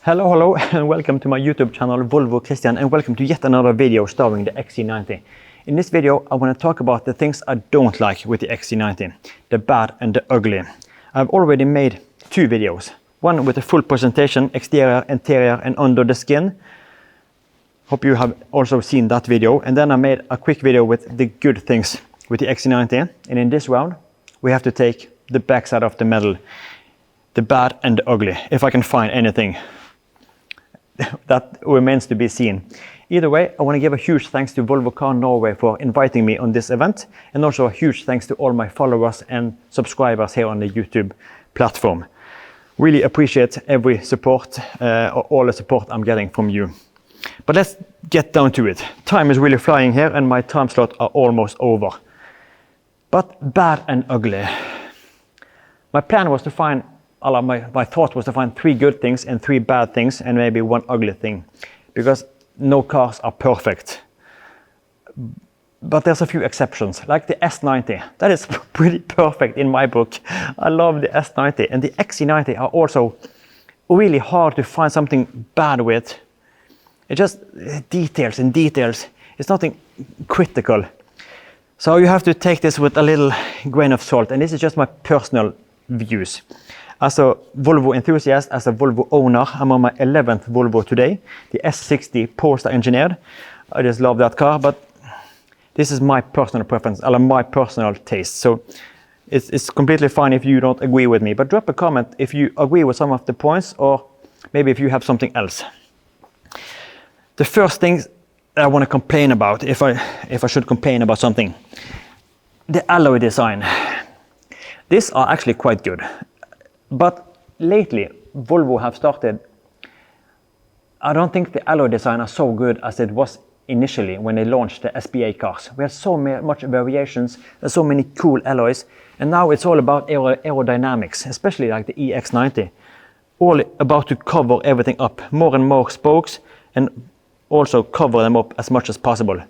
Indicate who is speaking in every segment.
Speaker 1: Hello and welcome to my YouTube channel Volvo Christian, and welcome to yet another video starring the XC90. In this video I want to talk about the things I don't like with the XC90, the bad and the ugly. I've already made two videos, one with a full presentation, exterior, interior and under the skin. Hope you have also seen that video, and then I made a quick video with the good things with the XC90, and in this round we have to take the backside of the medal, the bad and the ugly, if I can find anything. That remains to be seen. Either way, I want to give a huge thanks to Volvo Car Norway for inviting me on this event, and also a huge thanks to all my followers and subscribers here on the YouTube platform. Really appreciate every support, or all the support I'm getting from you. But let's get down to it. Time is really flying here and my time slot are almost over. But bad and ugly. My plan was to find my thought was to find 3 good things and 3 bad things and maybe 1 ugly thing, because no cars are perfect. But there's a few exceptions, like the S90. That is pretty perfect in my book. I love the S90, and the XC90 are also really hard to find something bad with. It's just details and details. It's nothing critical. So you have to take this with a little grain of salt, and this is just my personal views. As a Volvo enthusiast, as a Volvo owner, I'm on my 11th Volvo today, the S60 Polestar engineered. I just love that car, but this is my personal preference, or my personal taste. So it's completely fine if you don't agree with me, but drop a comment if you agree with some of the points, or maybe if you have something else. The first thing I want to complain about, if I should complain about something, the alloy design. These are actually quite good. But lately, Volvo have started, I don't think the alloy design are so good as it was initially when they launched the SPA cars. We had so much variations, there's so many cool alloys, and now it's all about aerodynamics, especially like the EX90. All about to cover everything up, more and more spokes, and also cover them up as much as possible.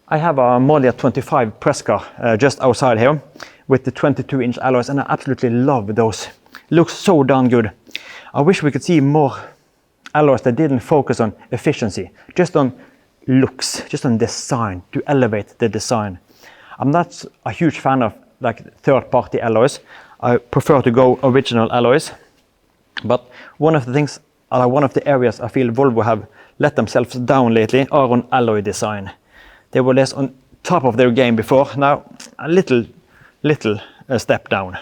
Speaker 1: I have a Model 25 press car just outside here, with the 22-inch alloys, and I absolutely love those. Looks so darn good. I wish we could see more alloys that didn't focus on efficiency, just on looks, just on design, to elevate the design. I'm not a huge fan of like third-party alloys. I prefer to go original alloys. But one of the things, one of the areas I feel Volvo have let themselves down lately are on alloy design. They were less on top of their game before, now a little step down.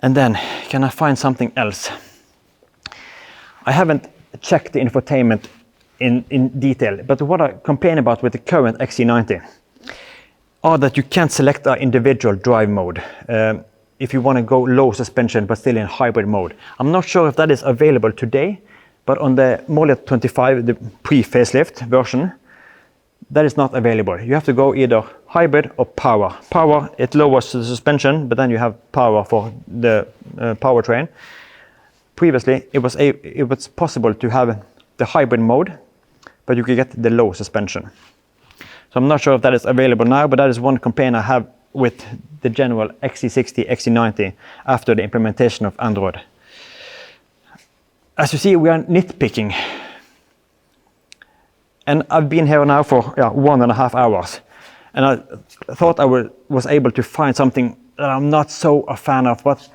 Speaker 1: And then, can I find something else? I haven't checked the infotainment in detail, but what I complain about with the current XC90 are that you can't select an individual drive mode if you want to go low suspension but still in hybrid mode. I'm not sure if that is available today, but on the Model 25, the pre-facelift version, that is not available. You have to go either hybrid or power. Power, it lowers the suspension, but then you have power for the powertrain. Previously, it was possible to have the hybrid mode, but you could get the low suspension. So I'm not sure if that is available now, but that is one complaint I have with the general XC60, XC90 after the implementation of Android. As you see, we are nitpicking. And I've been here now for 1.5 hours, and I thought I was able to find something that I'm not so a fan of, but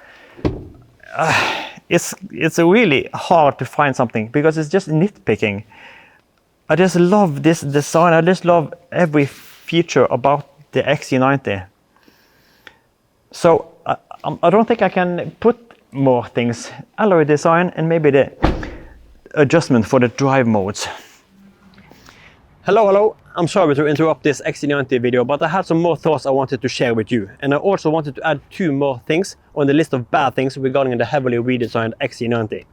Speaker 1: it's really hard to find something because it's just nitpicking. I just love this design. I just love every feature about the XC90. So I don't think I can put more things. Alloy design and maybe the adjustment for the drive modes. Hello, I'm sorry to interrupt this XC90 video, but I had some more thoughts I wanted to share with you. And I also wanted to add 2 more things on the list of bad things regarding the heavily redesigned XC90.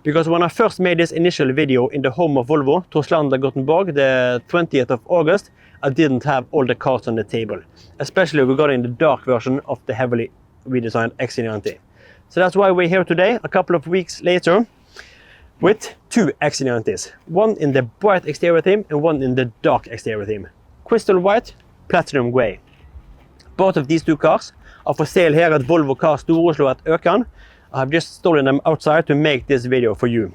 Speaker 1: Because when I first made this initial video in the home of Volvo, Torslanda, Gothenburg, the 20th of August, I didn't have all the cards on the table, especially regarding the dark version of the heavily redesigned XC90. So that's why we're here today, a couple of weeks later, with 2 XC90s, one in the bright exterior theme and one in the dark exterior theme. Crystal white, platinum grey. Both of these 2 cars are for sale here at Volvo Car Økern. I've just stolen them outside to make this video for you.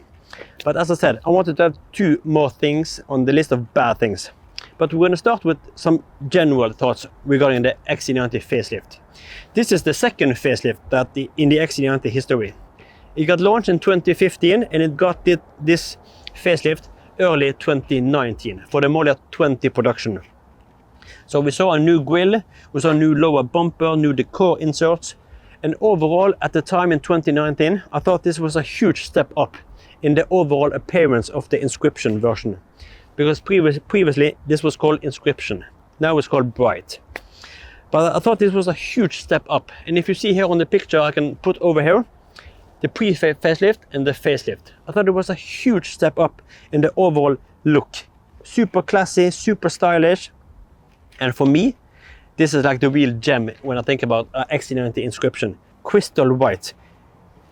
Speaker 1: But as I said, I wanted to have 2 more things on the list of bad things. But we're going to start with some general thoughts regarding the XC90 facelift. This is the second facelift in the XC90 history. It got launched in 2015 and it got this facelift early 2019 for the Model 20 production. So we saw a new grille, we saw a new lower bumper, new decor inserts, and overall at the time in 2019 I thought this was a huge step up in the overall appearance of the Inscription version. Because previously this was called Inscription, now it's called Bright. But I thought this was a huge step up, and if you see here on the picture I can put over here the pre-facelift and the facelift. I thought it was a huge step up in the overall look. Super classy, super stylish, and for me this is like the real gem when I think about XC90 Inscription. Crystal white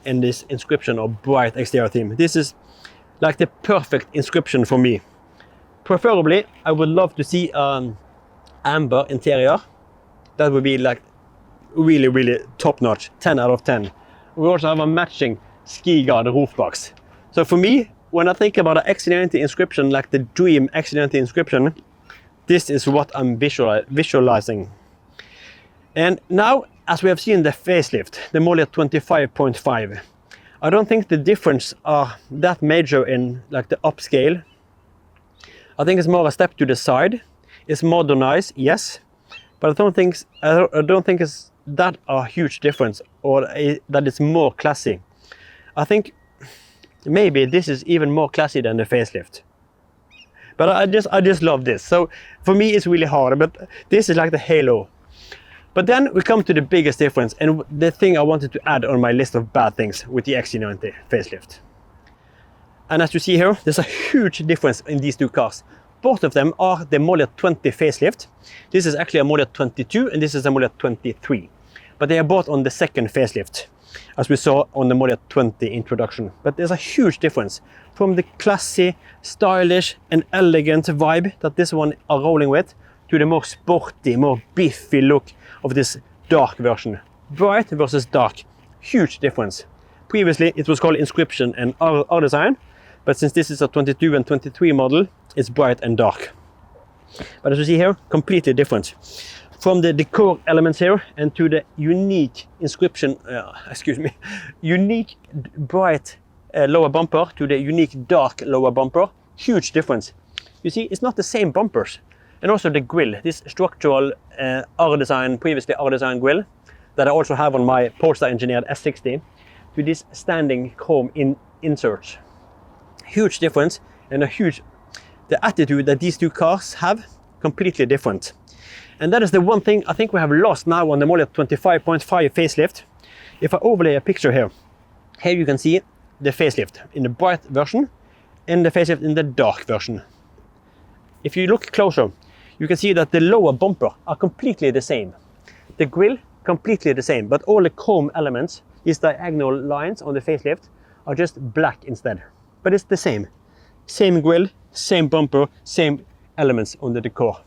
Speaker 1: and this Inscription or bright exterior theme. This is like the perfect Inscription for me. Preferably, I would love to see amber interior. That would be like really, really top notch, 10 out of 10. We also have a matching ski guard roof box. So for me, when I think about an XC90 Inscription, like the dream XC90 Inscription, this is what I'm visualizing. And now, as we have seen the facelift, the Model 25.5, I don't think the difference are that major in like the upscale. I think it's more a step to the side. It's modernized, yes, but I don't think it's that a huge difference or that it's more classy. I think maybe this is even more classy than the facelift. But I just love this. So for me it's really hard, but this is like the halo. But then we come to the biggest difference and the thing I wanted to add on my list of bad things with the XC90 facelift. And as you see here, there's a huge difference in these 2 cars. Both of them are the Model 20 facelift. This is actually a Model 22 and this is a Model 23. But they are both on the second facelift, as we saw on the Model 20 introduction. But there's a huge difference from the classy, stylish and elegant vibe that this one are rolling with to the more sporty, more beefy look of this dark version. Bright versus dark, huge difference. Previously it was called Inscription and redesign, but since this is a 22 and 23 model, it's bright and dark. But as you see here, completely different. From the decor elements here and to the unique Inscription, unique bright lower bumper to the unique dark lower bumper, huge difference. You see, it's not the same bumpers. And also the grille, this structural previously redesign grille that I also have on my Polestar engineered S60 to this standing chrome inserts. Huge difference and the attitude that these 2 cars have, completely different. And that is the one thing I think we have lost now on the Model 25.5 facelift. If I overlay a picture here you can see the facelift in the bright version and the facelift in the dark version. If you look closer, you can see that the lower bumper are completely the same. The grille, completely the same, but all the chrome elements, these diagonal lines on the facelift, are just black instead. But it's the same. Same grille, same bumper, same elements on the decor.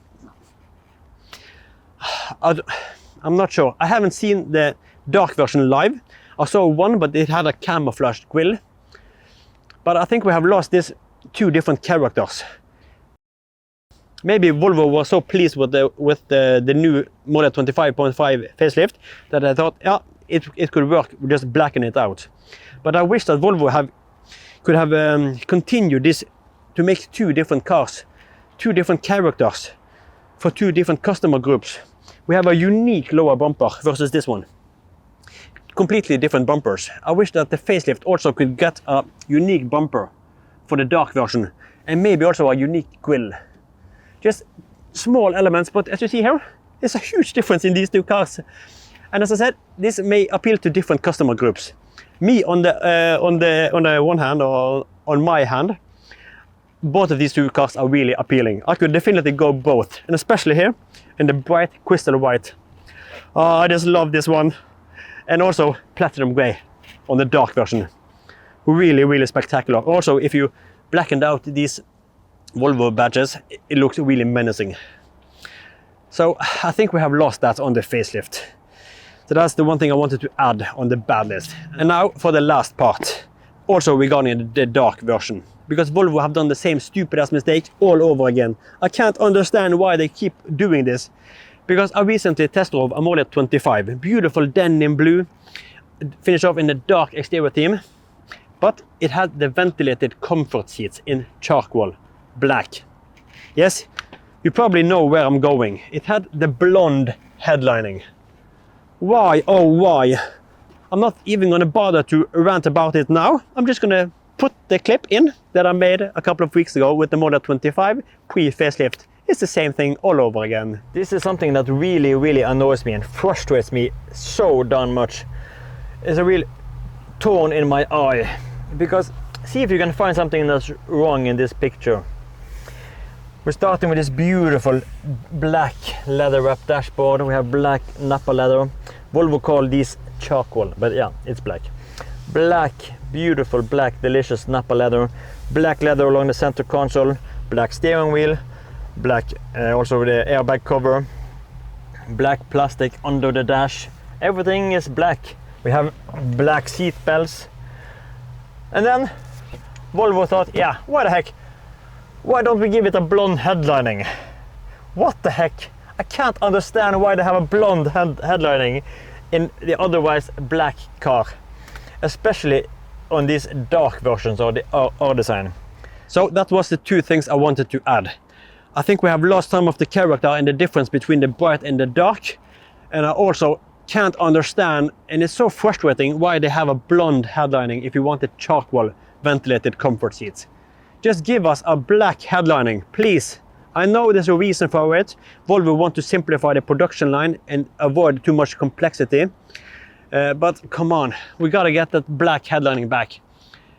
Speaker 1: I'm not sure. I haven't seen the dark version live. I saw one, but it had a camouflaged grille. But I think we have lost these 2 different characters. Maybe Volvo was so pleased with the new Model 25.5 facelift that I thought, yeah, it could work, just blacken it out. But I wish that Volvo could have continued this to make 2 different cars, 2 different characters for 2 different customer groups. We have a unique lower bumper versus this one. Completely different bumpers. I wish that the facelift also could get a unique bumper for the dark version and maybe also a unique grille. Just small elements, but as you see here, there's a huge difference in these 2 cars. And as I said, this may appeal to different customer groups. Me on the one hand, or on my hand, both of these 2 cars are really appealing. I could definitely go both, and especially here in the bright crystal white. I just love this one. And also platinum grey on the dark version. Really, really spectacular. Also, if you blackened out these Volvo badges, it looks really menacing. So I think we have lost that on the facelift. So that's the one thing I wanted to add on the bad list. And now for the last part, also regarding the dark version. Because Volvo have done the same stupid ass mistake all over again. I can't understand why they keep doing this. Because I recently test drove a Model 25, beautiful denim blue, finished off in the dark exterior theme, but it had the ventilated comfort seats in charcoal black. Yes, you probably know where I'm going. It had the blonde headlining. Why, oh why? I'm not even gonna bother to rant about it now. I'm just gonna put the clip in that I made a couple of weeks ago with the Model 25 pre-facelift. It's the same thing all over again. This is something that really annoys me and frustrates me so darn much. It's a real thorn in my eye. Because see if you can find something that's wrong in this picture. We're starting with this beautiful black leather wrap dashboard. We have black Nappa leather. Volvo call these charcoal, but yeah, it's black. Black, beautiful black, delicious Nappa leather. Black leather along the center console. Black steering wheel. Black also with the airbag cover. Black plastic under the dash. Everything is black. We have black seat belts. And then Volvo thought, yeah, why the heck? Why don't we give it a blonde headlining? What the heck? I can't understand why they have a blonde headlining in the otherwise black car. Especially on these dark versions of the R design. So that was the two things I wanted to add. I think we have lost some of the character and the difference between the bright and the dark. And I also can't understand, and it's so frustrating, why they have a blonde headlining if you want the charcoal ventilated comfort seats. Just give us a black headlining, please. I know there's a reason for it. Volvo want to simplify the production line and avoid too much complexity. But come on, we gotta get that black headlining back.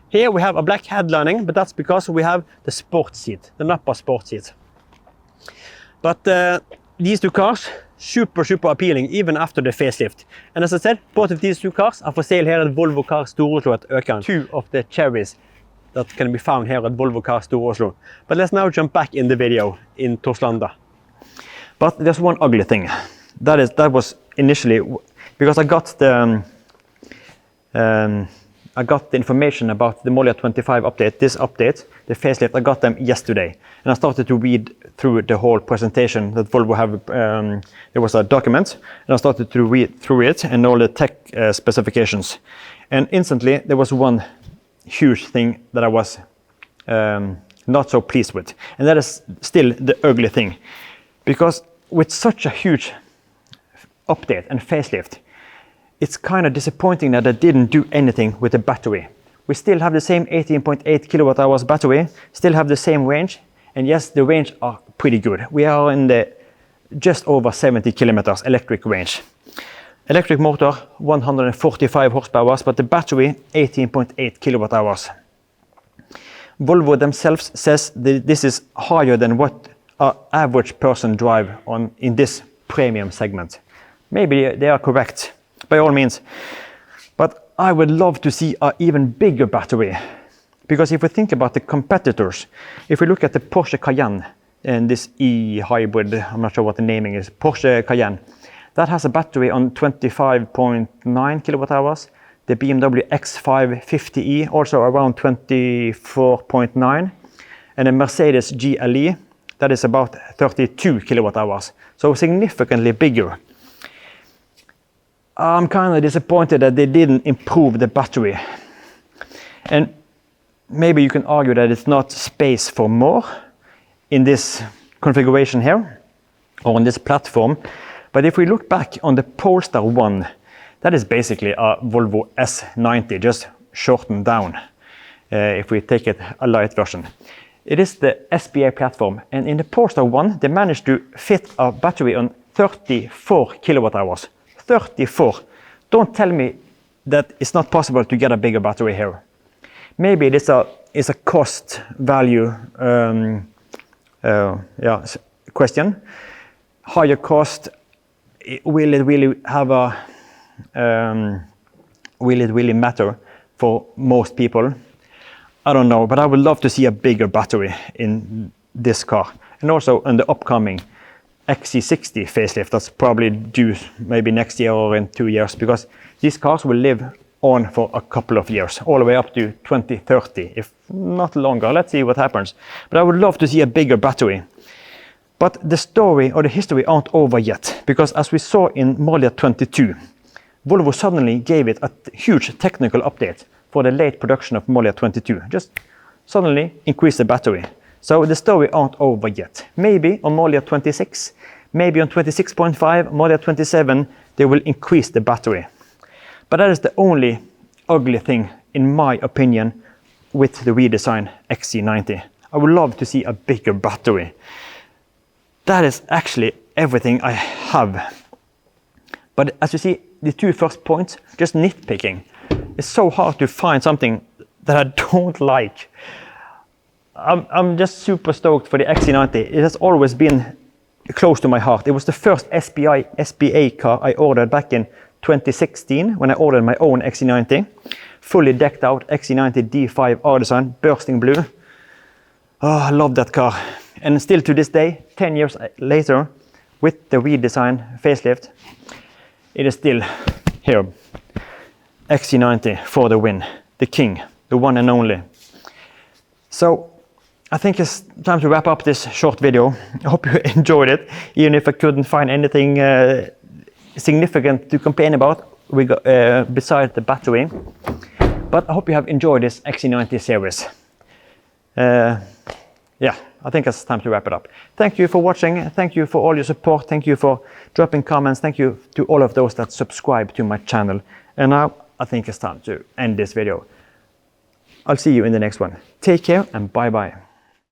Speaker 1: Here we have a black headlining, but that's because we have the sport seat, the Nappa sport seat. But these two cars, super appealing even after the facelift. And as I said, both of these two cars are for sale here at Volvo Car Økern. Two of the cherries that can be found here at Volvo Car Økern. But let's now jump back in the video in Torslanda. But there's one ugly thing. That was initially because I got the information about the Model 25 update, this update, the facelift. I got them yesterday, and I started to read through the whole presentation that Volvo have. There was a document, and I started to read through it and all the tech specifications. And instantly, there was one huge thing that I was not so pleased with, and that is still the ugly thing, because with such a huge update and facelift, it's kind of disappointing that they didn't do anything with the battery. We still have the same 18.8 kilowatt hours battery, still have the same range, and yes, the range are pretty good. We are in the just over 70 kilometers electric range. Electric motor 145 horsepower, but the battery 18.8 kilowatt hours. Volvo themselves says that this is higher than what an average person drive on in this premium segment. Maybe they are correct, by all means. But I would love to see an even bigger battery. Because if we think about the competitors, if we look at the Porsche Cayenne and this E-hybrid, I'm not sure what the naming is, Porsche Cayenne, that has a battery on 25.9 kilowatt hours. The BMW X550e also around 24.9. And the Mercedes GLE, that is about 32 kilowatt hours. So significantly bigger. I'm kind of disappointed that they didn't improve the battery. And maybe you can argue that it's not space for more in this configuration here, or on this platform. But if we look back on the Polestar 1, that is basically a Volvo S90, just shortened down, if we take it a light version. It is the SPA platform, and in the Polestar 1, they managed to fit a battery on 34 kilowatt hours. 34. Don't tell me that it's not possible to get a bigger battery here. Maybe it is a cost value question. Higher cost, will it really have a will it really matter for most people? I don't know, but I would love to see a bigger battery in this car, and also in the upcoming XC60 facelift that's probably due maybe next year or in 2 years, because these cars will live on for a couple of years, all the way up to 2030, if not longer. Let's see what happens. But I would love to see a bigger battery. But the story or the history aren't over yet, because as we saw in model 22, Volvo suddenly gave it a huge technical update for the late production of model 22. Just suddenly increase the battery. So the story aren't over yet. Maybe on model 26, maybe on 26.5, model 27, they will increase the battery. But that is the only ugly thing, in my opinion, with the redesigned XC90. I would love to see a bigger battery. That is actually everything I have. But as you see, the two first points, just nitpicking. It's so hard to find something that I don't like. I'm just super stoked for the XC90. It has always been close to my heart. It was the first SPA car I ordered back in 2016 when I ordered my own XC90. Fully decked out XC90 D5 R-Design, bursting blue. Oh, I love that car. And still to this day, 10 years later, with the redesigned facelift, it is still here. XC90 for the win. The king, the one and only. So I think it's time to wrap up this short video. I hope you enjoyed it, even if I couldn't find anything significant to complain about besides the battery. But I hope you have enjoyed this XC90 series. Yeah, I think it's time to wrap it up. Thank you for watching. Thank you for all your support. Thank you for dropping comments. Thank you to all of those that subscribe to my channel. And now I think it's time to end this video. I'll see you in the next one. Take care and bye-bye.